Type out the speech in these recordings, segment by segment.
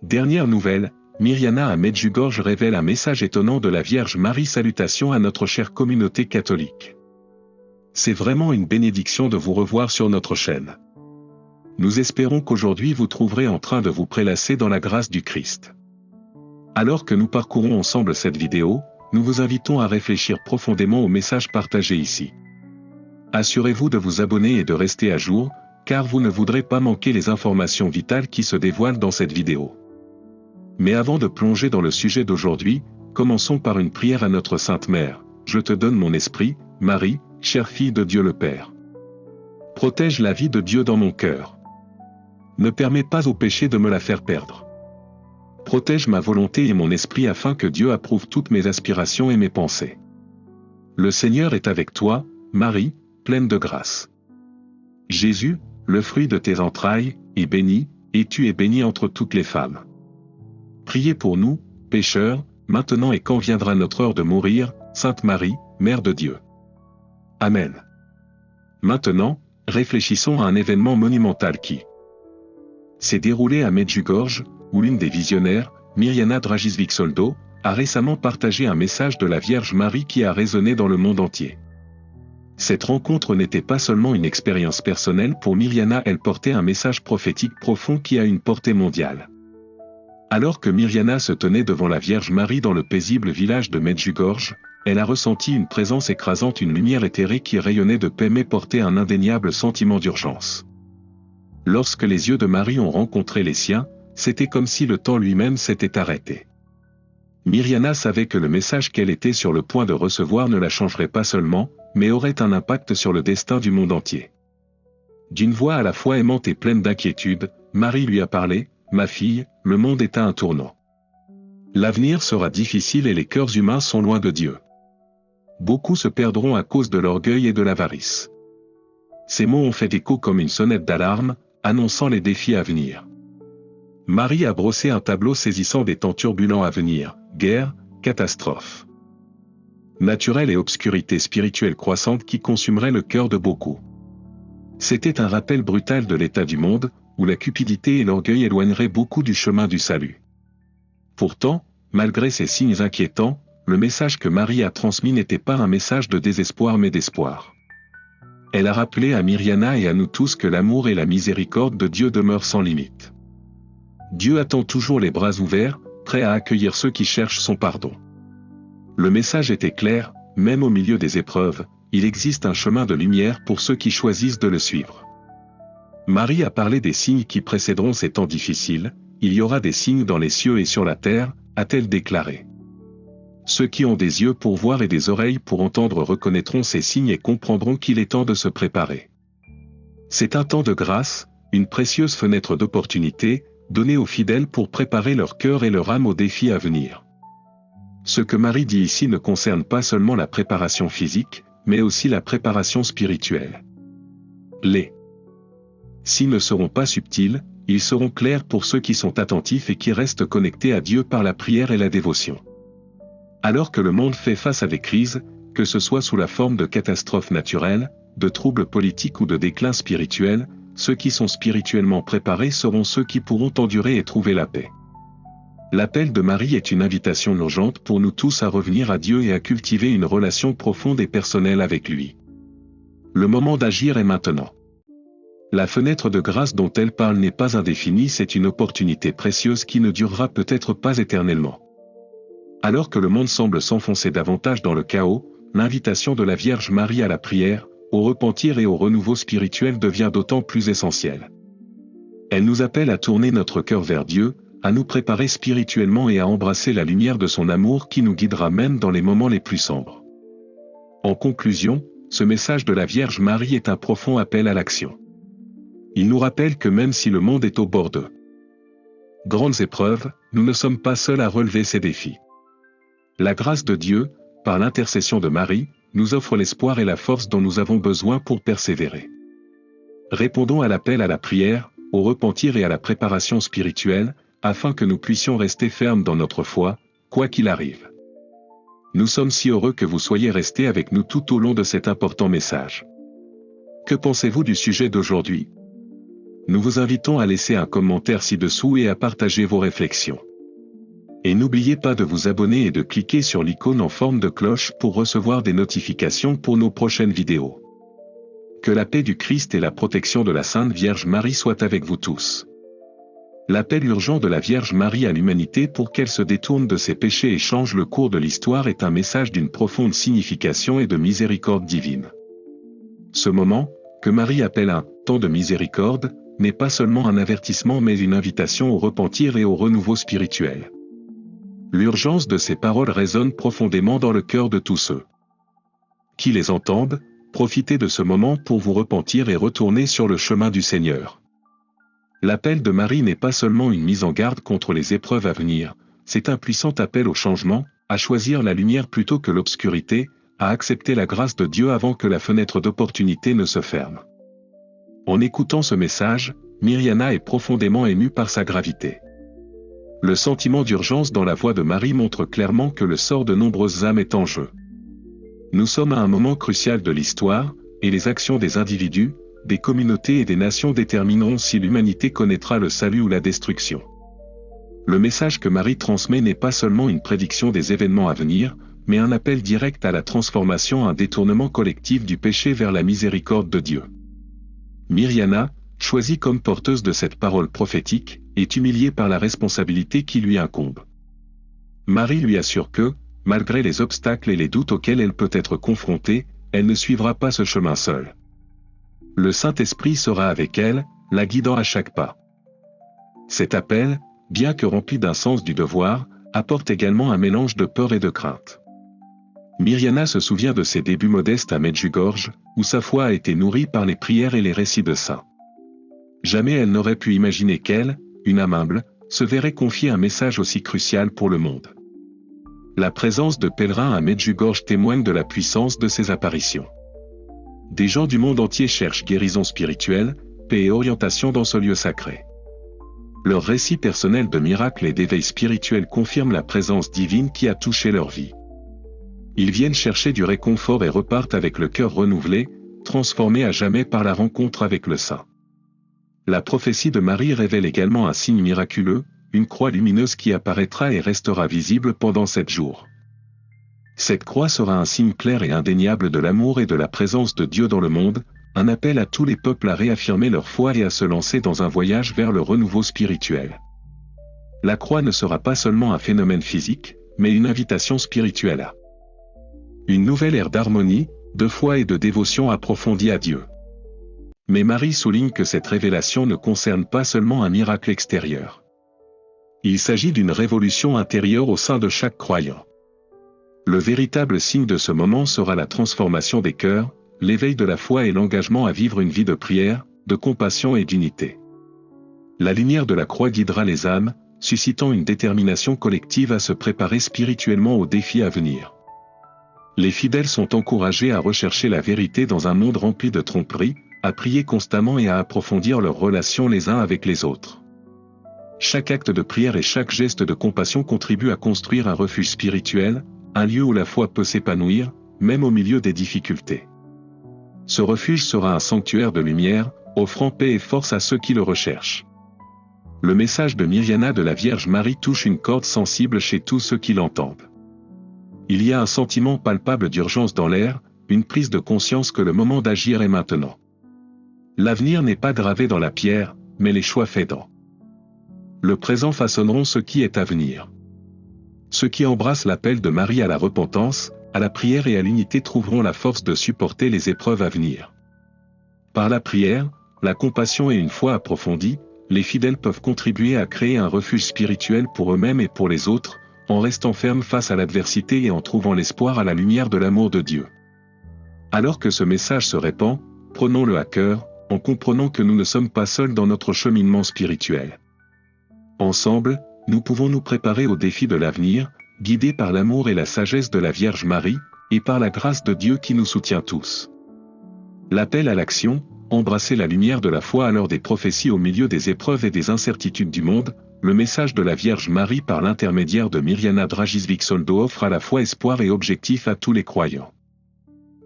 Dernière nouvelle, Mirjana à Medjugorje révèle un message étonnant de la Vierge Marie. Salutations à notre chère communauté catholique. C'est vraiment une bénédiction de vous revoir sur notre chaîne. Nous espérons qu'aujourd'hui vous trouverez en train de vous prélasser dans la grâce du Christ. Alors que nous parcourons ensemble cette vidéo, nous vous invitons à réfléchir profondément au message partagé ici. Assurez-vous de vous abonner et de rester à jour, car vous ne voudrez pas manquer les informations vitales qui se dévoilent dans cette vidéo. Mais avant de plonger dans le sujet d'aujourd'hui, commençons par une prière à notre Sainte Mère. Je te donne mon esprit, Marie, chère fille de Dieu le Père. Protège la vie de Dieu dans mon cœur. Ne permets pas au péché de me la faire perdre. Protège ma volonté et mon esprit afin que Dieu approuve toutes mes aspirations et mes pensées. Le Seigneur est avec toi, Marie, pleine de grâce. Jésus, le fruit de tes entrailles, est béni, et tu es bénie entre toutes les femmes. Priez pour nous, pécheurs, maintenant et quand viendra notre heure de mourir, Sainte Marie, Mère de Dieu. Amen. Maintenant, réfléchissons à un événement monumental qui s'est déroulé à Medjugorje, où l'une des visionnaires, Mirjana Dragisvig-Soldo, a récemment partagé un message de la Vierge Marie qui a résonné dans le monde entier. Cette rencontre n'était pas seulement une expérience personnelle pour Mirjana, elle portait un message prophétique profond qui a une portée mondiale. Alors que Mirjana se tenait devant la Vierge Marie dans le paisible village de Medjugorje, elle a ressenti une présence écrasante, une lumière éthérée qui rayonnait de paix mais portait un indéniable sentiment d'urgence. Lorsque les yeux de Marie ont rencontré les siens, c'était comme si le temps lui-même s'était arrêté. Mirjana savait que le message qu'elle était sur le point de recevoir ne la changerait pas seulement, mais aurait un impact sur le destin du monde entier. D'une voix à la fois aimante et pleine d'inquiétude, Marie lui a parlé. Ma fille, le monde est à un tournant. L'avenir sera difficile et les cœurs humains sont loin de Dieu. Beaucoup se perdront à cause de l'orgueil et de l'avarice. Ces mots ont fait écho comme une sonnette d'alarme, annonçant les défis à venir. Marie a brossé un tableau saisissant des temps turbulents à venir, guerre, catastrophes naturelles et obscurité spirituelle croissante qui consumerait le cœur de beaucoup. C'était un rappel brutal de l'état du monde, où la cupidité et l'orgueil éloigneraient beaucoup du chemin du salut. Pourtant, malgré ces signes inquiétants, le message que Marie a transmis n'était pas un message de désespoir mais d'espoir. Elle a rappelé à Mirjana et à nous tous que l'amour et la miséricorde de Dieu demeurent sans limite. Dieu attend toujours les bras ouverts, prêt à accueillir ceux qui cherchent son pardon. Le message était clair, même au milieu des épreuves, il existe un chemin de lumière pour ceux qui choisissent de le suivre. Marie a parlé des signes qui précéderont ces temps difficiles, il y aura des signes dans les cieux et sur la terre, a-t-elle déclaré. Ceux qui ont des yeux pour voir et des oreilles pour entendre reconnaîtront ces signes et comprendront qu'il est temps de se préparer. C'est un temps de grâce, une précieuse fenêtre d'opportunité, donnée aux fidèles pour préparer leur cœur et leur âme aux défis à venir. Ce que Marie dit ici ne concerne pas seulement la préparation physique, mais aussi la préparation spirituelle. Les signes ne seront pas subtils, ils seront clairs pour ceux qui sont attentifs et qui restent connectés à Dieu par la prière et la dévotion. Alors que le monde fait face à des crises, que ce soit sous la forme de catastrophes naturelles, de troubles politiques ou de déclin spirituel, ceux qui sont spirituellement préparés seront ceux qui pourront endurer et trouver la paix. L'appel de Marie est une invitation urgente pour nous tous à revenir à Dieu et à cultiver une relation profonde et personnelle avec lui. Le moment d'agir est maintenant. La fenêtre de grâce dont elle parle n'est pas indéfinie, c'est une opportunité précieuse qui ne durera peut-être pas éternellement. Alors que le monde semble s'enfoncer davantage dans le chaos, l'invitation de la Vierge Marie à la prière, au repentir et au renouveau spirituel devient d'autant plus essentielle. Elle nous appelle à tourner notre cœur vers Dieu, à nous préparer spirituellement et à embrasser la lumière de son amour qui nous guidera même dans les moments les plus sombres. En conclusion, ce message de la Vierge Marie est un profond appel à l'action. Il nous rappelle que même si le monde est au bord de grandes épreuves, nous ne sommes pas seuls à relever ces défis. La grâce de Dieu, par l'intercession de Marie, nous offre l'espoir et la force dont nous avons besoin pour persévérer. Répondons à l'appel à la prière, au repentir et à la préparation spirituelle, afin que nous puissions rester fermes dans notre foi, quoi qu'il arrive. Nous sommes si heureux que vous soyez restés avec nous tout au long de cet important message. Que pensez-vous du sujet d'aujourd'hui ? Nous vous invitons à laisser un commentaire ci-dessous et à partager vos réflexions. Et n'oubliez pas de vous abonner et de cliquer sur l'icône en forme de cloche pour recevoir des notifications pour nos prochaines vidéos. Que la paix du Christ et la protection de la Sainte Vierge Marie soient avec vous tous. L'appel urgent de la Vierge Marie à l'humanité pour qu'elle se détourne de ses péchés et change le cours de l'histoire est un message d'une profonde signification et de miséricorde divine. Ce moment, que Marie appelle un « temps de miséricorde », n'est pas seulement un avertissement mais une invitation au repentir et au renouveau spirituel. L'urgence de ces paroles résonne profondément dans le cœur de tous ceux qui les entendent. Profitez de ce moment pour vous repentir et retourner sur le chemin du Seigneur. L'appel de Marie n'est pas seulement une mise en garde contre les épreuves à venir, c'est un puissant appel au changement, à choisir la lumière plutôt que l'obscurité, à accepter la grâce de Dieu avant que la fenêtre d'opportunité ne se ferme. En écoutant ce message, Myriana est profondément émue par sa gravité. Le sentiment d'urgence dans la voix de Marie montre clairement que le sort de nombreuses âmes est en jeu. Nous sommes à un moment crucial de l'histoire, et les actions des individus, des communautés et des nations détermineront si l'humanité connaîtra le salut ou la destruction. Le message que Marie transmet n'est pas seulement une prédiction des événements à venir, mais un appel direct à la transformation, un détournement collectif du péché vers la miséricorde de Dieu. Myriana, choisie comme porteuse de cette parole prophétique, est humiliée par la responsabilité qui lui incombe. Marie lui assure que, malgré les obstacles et les doutes auxquels elle peut être confrontée, elle ne suivra pas ce chemin seule. Le Saint-Esprit sera avec elle, la guidant à chaque pas. Cet appel, bien que rempli d'un sens du devoir, apporte également un mélange de peur et de crainte. Myriana se souvient de ses débuts modestes à Medjugorje, où sa foi a été nourrie par les prières et les récits de saints. Jamais elle n'aurait pu imaginer qu'elle, une âme humble, se verrait confier un message aussi crucial pour le monde. La présence de pèlerins à Medjugorje témoigne de la puissance de ces apparitions. Des gens du monde entier cherchent guérison spirituelle, paix et orientation dans ce lieu sacré. Leurs récits personnels de miracles et d'éveil spirituel confirment la présence divine qui a touché leur vie. Ils viennent chercher du réconfort et repartent avec le cœur renouvelé, transformé à jamais par la rencontre avec le Saint. La prophétie de Marie révèle également un signe miraculeux, une croix lumineuse qui apparaîtra et restera visible pendant 7 jours. Cette croix sera un signe clair et indéniable de l'amour et de la présence de Dieu dans le monde, un appel à tous les peuples à réaffirmer leur foi et à se lancer dans un voyage vers le renouveau spirituel. La croix ne sera pas seulement un phénomène physique, mais une invitation spirituelle à une nouvelle ère d'harmonie, de foi et de dévotion approfondie à Dieu. Mais Marie souligne que cette révélation ne concerne pas seulement un miracle extérieur. Il s'agit d'une révolution intérieure au sein de chaque croyant. Le véritable signe de ce moment sera la transformation des cœurs, l'éveil de la foi et l'engagement à vivre une vie de prière, de compassion et d'unité. La lumière de la croix guidera les âmes, suscitant une détermination collective à se préparer spirituellement aux défis à venir. Les fidèles sont encouragés à rechercher la vérité dans un monde rempli de tromperies, à prier constamment et à approfondir leurs relations les uns avec les autres. Chaque acte de prière et chaque geste de compassion contribue à construire un refuge spirituel, un lieu où la foi peut s'épanouir, même au milieu des difficultés. Ce refuge sera un sanctuaire de lumière, offrant paix et force à ceux qui le recherchent. Le message de Myriana de la Vierge Marie touche une corde sensible chez tous ceux qui l'entendent. Il y a un sentiment palpable d'urgence dans l'air, une prise de conscience que le moment d'agir est maintenant. L'avenir n'est pas gravé dans la pierre, mais les choix faits dans le présent façonneront ce qui est à venir. Ceux qui embrassent l'appel de Marie à la repentance, à la prière et à l'unité trouveront la force de supporter les épreuves à venir. Par la prière, la compassion et une foi approfondie, les fidèles peuvent contribuer à créer un refuge spirituel pour eux-mêmes et pour les autres, en restant fermes face à l'adversité et en trouvant l'espoir à la lumière de l'amour de Dieu. Alors que ce message se répand, prenons-le à cœur, en comprenant que nous ne sommes pas seuls dans notre cheminement spirituel. Ensemble, nous pouvons nous préparer aux défis de l'avenir, guidés par l'amour et la sagesse de la Vierge Marie, et par la grâce de Dieu qui nous soutient tous. L'appel à l'action, embrasser la lumière de la foi à l'heure des prophéties au milieu des épreuves et des incertitudes du monde, le message de la Vierge Marie par l'intermédiaire de Myriana Dragisvik-Soldo offre à la fois espoir et objectif à tous les croyants.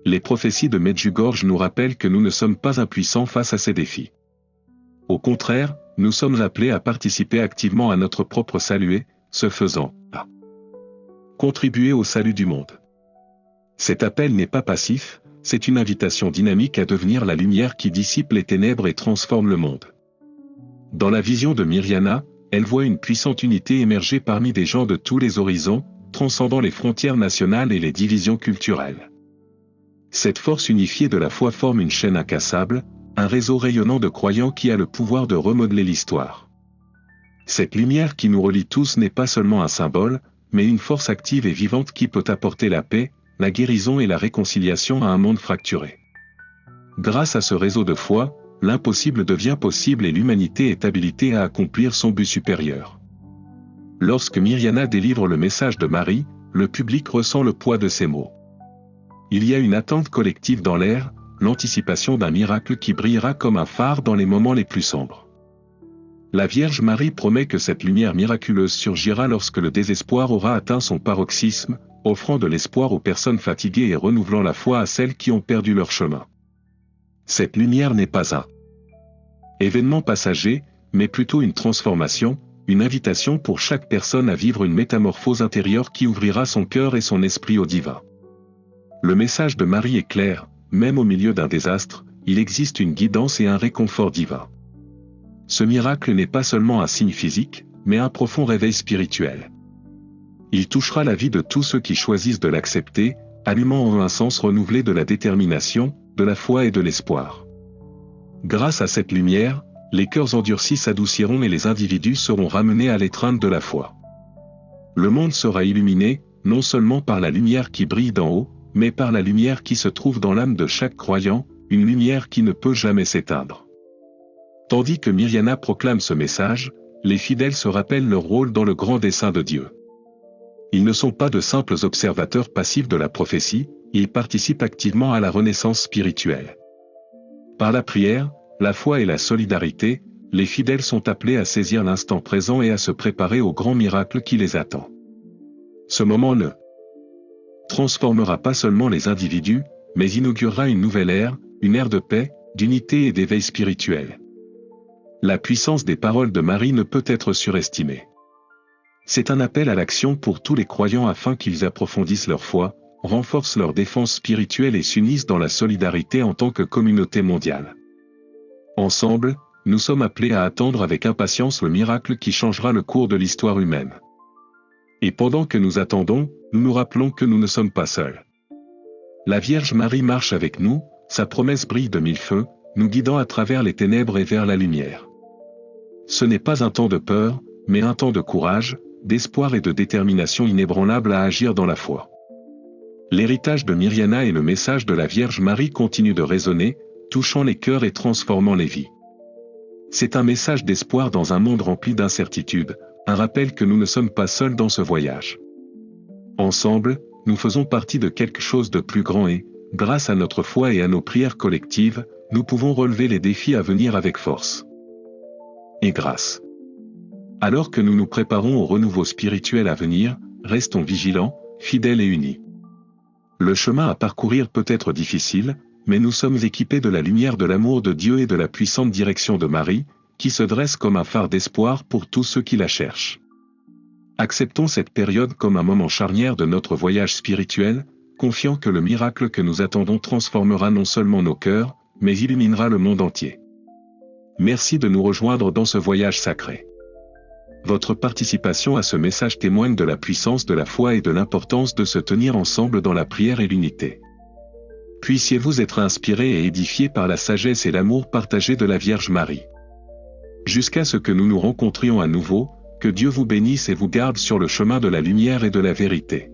Les prophéties de Medjugorje nous rappellent que nous ne sommes pas impuissants face à ces défis. Au contraire, nous sommes appelés à participer activement à notre propre salut et, ce faisant, à contribuer au salut du monde. Cet appel n'est pas passif, c'est une invitation dynamique à devenir la lumière qui dissipe les ténèbres et transforme le monde. Dans la vision de Mirjana, elle voit une puissante unité émerger parmi des gens de tous les horizons, transcendant les frontières nationales et les divisions culturelles. Cette force unifiée de la foi forme une chaîne incassable, un réseau rayonnant de croyants qui a le pouvoir de remodeler l'histoire. Cette lumière qui nous relie tous n'est pas seulement un symbole, mais une force active et vivante qui peut apporter la paix, la guérison et la réconciliation à un monde fracturé. Grâce à ce réseau de foi, l'impossible devient possible et l'humanité est habilitée à accomplir son but supérieur. Lorsque Mirjana délivre le message de Marie, le public ressent le poids de ses mots. Il y a une attente collective dans l'air, l'anticipation d'un miracle qui brillera comme un phare dans les moments les plus sombres. La Vierge Marie promet que cette lumière miraculeuse surgira lorsque le désespoir aura atteint son paroxysme, offrant de l'espoir aux personnes fatiguées et renouvelant la foi à celles qui ont perdu leur chemin. Cette lumière n'est pas un événement passager, mais plutôt une transformation, une invitation pour chaque personne à vivre une métamorphose intérieure qui ouvrira son cœur et son esprit au divin. Le message de Marie est clair, même au milieu d'un désastre, il existe une guidance et un réconfort divin. Ce miracle n'est pas seulement un signe physique, mais un profond réveil spirituel. Il touchera la vie de tous ceux qui choisissent de l'accepter, allumant en eux un sens renouvelé de la détermination, de la foi et de l'espoir. Grâce à cette lumière, les cœurs endurcis s'adouciront et les individus seront ramenés à l'étreinte de la foi. Le monde sera illuminé, non seulement par la lumière qui brille d'en haut, mais par la lumière qui se trouve dans l'âme de chaque croyant, une lumière qui ne peut jamais s'éteindre. Tandis que Mirjana proclame ce message, les fidèles se rappellent leur rôle dans le grand dessein de Dieu. Ils ne sont pas de simples observateurs passifs de la prophétie, ils participent activement à la renaissance spirituelle. Par la prière, la foi et la solidarité, les fidèles sont appelés à saisir l'instant présent et à se préparer au grand miracle qui les attend. Ce moment ne transformera pas seulement les individus, mais inaugurera une nouvelle ère, une ère de paix, d'unité et d'éveil spirituel. La puissance des paroles de Marie ne peut être surestimée. C'est un appel à l'action pour tous les croyants afin qu'ils approfondissent leur foi, renforcent leur défense spirituelle et s'unissent dans la solidarité en tant que communauté mondiale. Ensemble, nous sommes appelés à attendre avec impatience le miracle qui changera le cours de l'histoire humaine. Et pendant que nous attendons, nous nous rappelons que nous ne sommes pas seuls. La Vierge Marie marche avec nous, sa promesse brille de mille feux, nous guidant à travers les ténèbres et vers la lumière. Ce n'est pas un temps de peur, mais un temps de courage, d'espoir et de détermination inébranlable à agir dans la foi. L'héritage de Mirjana et le message de la Vierge Marie continuent de résonner, touchant les cœurs et transformant les vies. C'est un message d'espoir dans un monde rempli d'incertitudes, un rappel que nous ne sommes pas seuls dans ce voyage. Ensemble, nous faisons partie de quelque chose de plus grand et, grâce à notre foi et à nos prières collectives, nous pouvons relever les défis à venir avec force et grâce. Alors que nous nous préparons au renouveau spirituel à venir, restons vigilants, fidèles et unis. Le chemin à parcourir peut être difficile, mais nous sommes équipés de la lumière de l'amour de Dieu et de la puissante direction de Marie, qui se dresse comme un phare d'espoir pour tous ceux qui la cherchent. Acceptons cette période comme un moment charnière de notre voyage spirituel, confiant que le miracle que nous attendons transformera non seulement nos cœurs, mais illuminera le monde entier. Merci de nous rejoindre dans ce voyage sacré. Votre participation à ce message témoigne de la puissance de la foi et de l'importance de se tenir ensemble dans la prière et l'unité. Puissiez-vous être inspirés et édifiés par la sagesse et l'amour partagé de la Vierge Marie. Jusqu'à ce que nous nous rencontrions à nouveau, que Dieu vous bénisse et vous garde sur le chemin de la lumière et de la vérité.